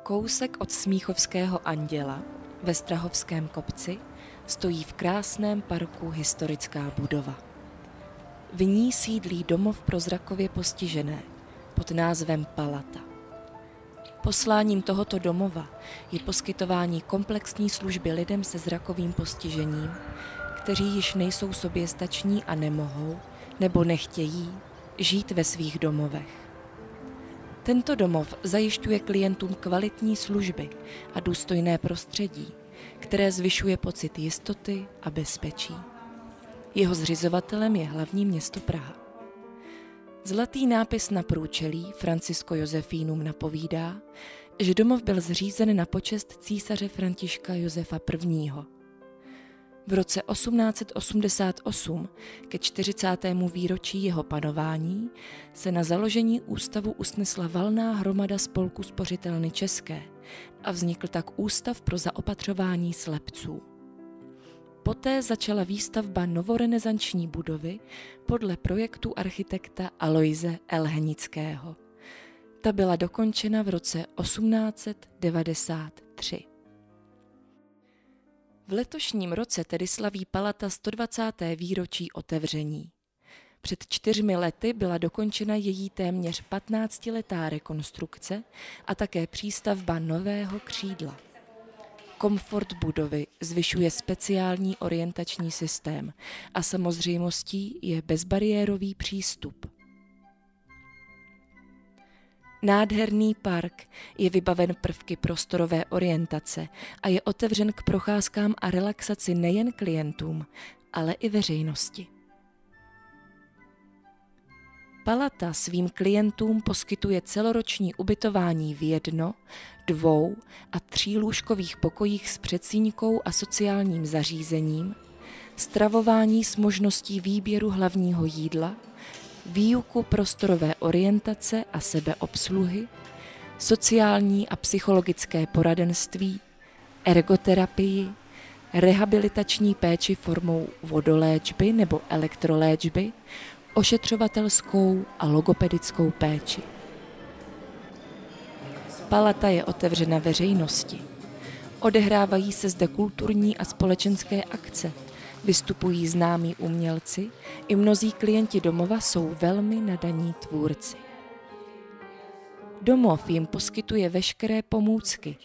Kousek od Smíchovského Anděla ve Strahovském kopci stojí v krásném parku historická budova. V ní sídlí domov pro zrakově postižené pod názvem Palata. Posláním tohoto domova je poskytování komplexní služby lidem se zrakovým postižením, kteří již nejsou soběstační a nemohou nebo nechtějí žít ve svých domovech. Tento domov zajišťuje klientům kvalitní služby a důstojné prostředí, které zvyšuje pocit jistoty a bezpečí. Jeho zřizovatelem je hlavní město Praha. Zlatý nápis na průčelí Francisco Josefínum napovídá, že domov byl zřízen na počest císaře Františka Josefa I. V roce 1888 ke 40. výročí jeho panování se na založení ústavu usnesla valná hromada spolku Spořitelny české a vznikl tak Ústav pro zaopatřování slepců. Poté začala výstavba novorenesanční budovy podle projektu architekta Aloise Elhenického. Ta byla dokončena v roce 1893. V letošním roce tedy slaví Palata 120. výročí otevření. Před 4 lety byla dokončena její téměř 15letá rekonstrukce a také přístavba nového křídla. Komfort budovy zvyšuje speciální orientační systém a samozřejmostí je bezbariérový přístup. Nádherný park je vybaven prvky prostorové orientace a je otevřen k procházkám a relaxaci nejen klientům, ale i veřejnosti. Palata svým klientům poskytuje celoroční ubytování v 1-, 2- a 3lůžkových pokojích s předsíňkou a sociálním zařízením, stravování s možností výběru hlavního jídla, výuku prostorové orientace a sebeobsluhy, sociální a psychologické poradenství, ergoterapii, rehabilitační péči formou vodoléčby nebo elektroléčby, ošetřovatelskou a logopedickou péči. Palata je otevřena veřejnosti. Odehrávají se zde kulturní a společenské akce, vystupují známí umělci, i mnozí klienti domova jsou velmi nadaní tvůrci. Domov jim poskytuje veškeré pomůcky,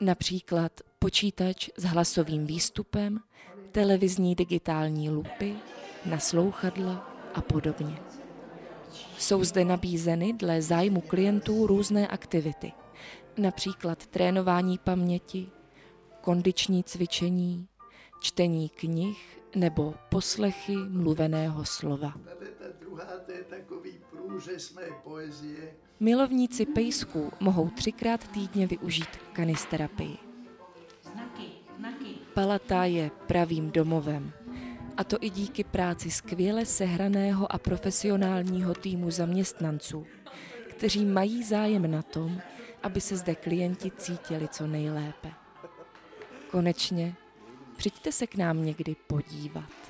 například počítač s hlasovým výstupem, televizní digitální lupy, naslouchadla a podobně. Jsou zde nabízeny dle zájmu klientů různé aktivity, například trénování paměti, kondiční cvičení, čtení knih nebo poslechy mluveného slova. Milovníci pejsků mohou 3krát týdně využít kanisterapii. Palata je pravým domovem, a to i díky práci skvěle sehraného a profesionálního týmu zaměstnanců, kteří mají zájem na tom, aby se zde klienti cítili co nejlépe. Konečně, přijďte se k nám někdy podívat.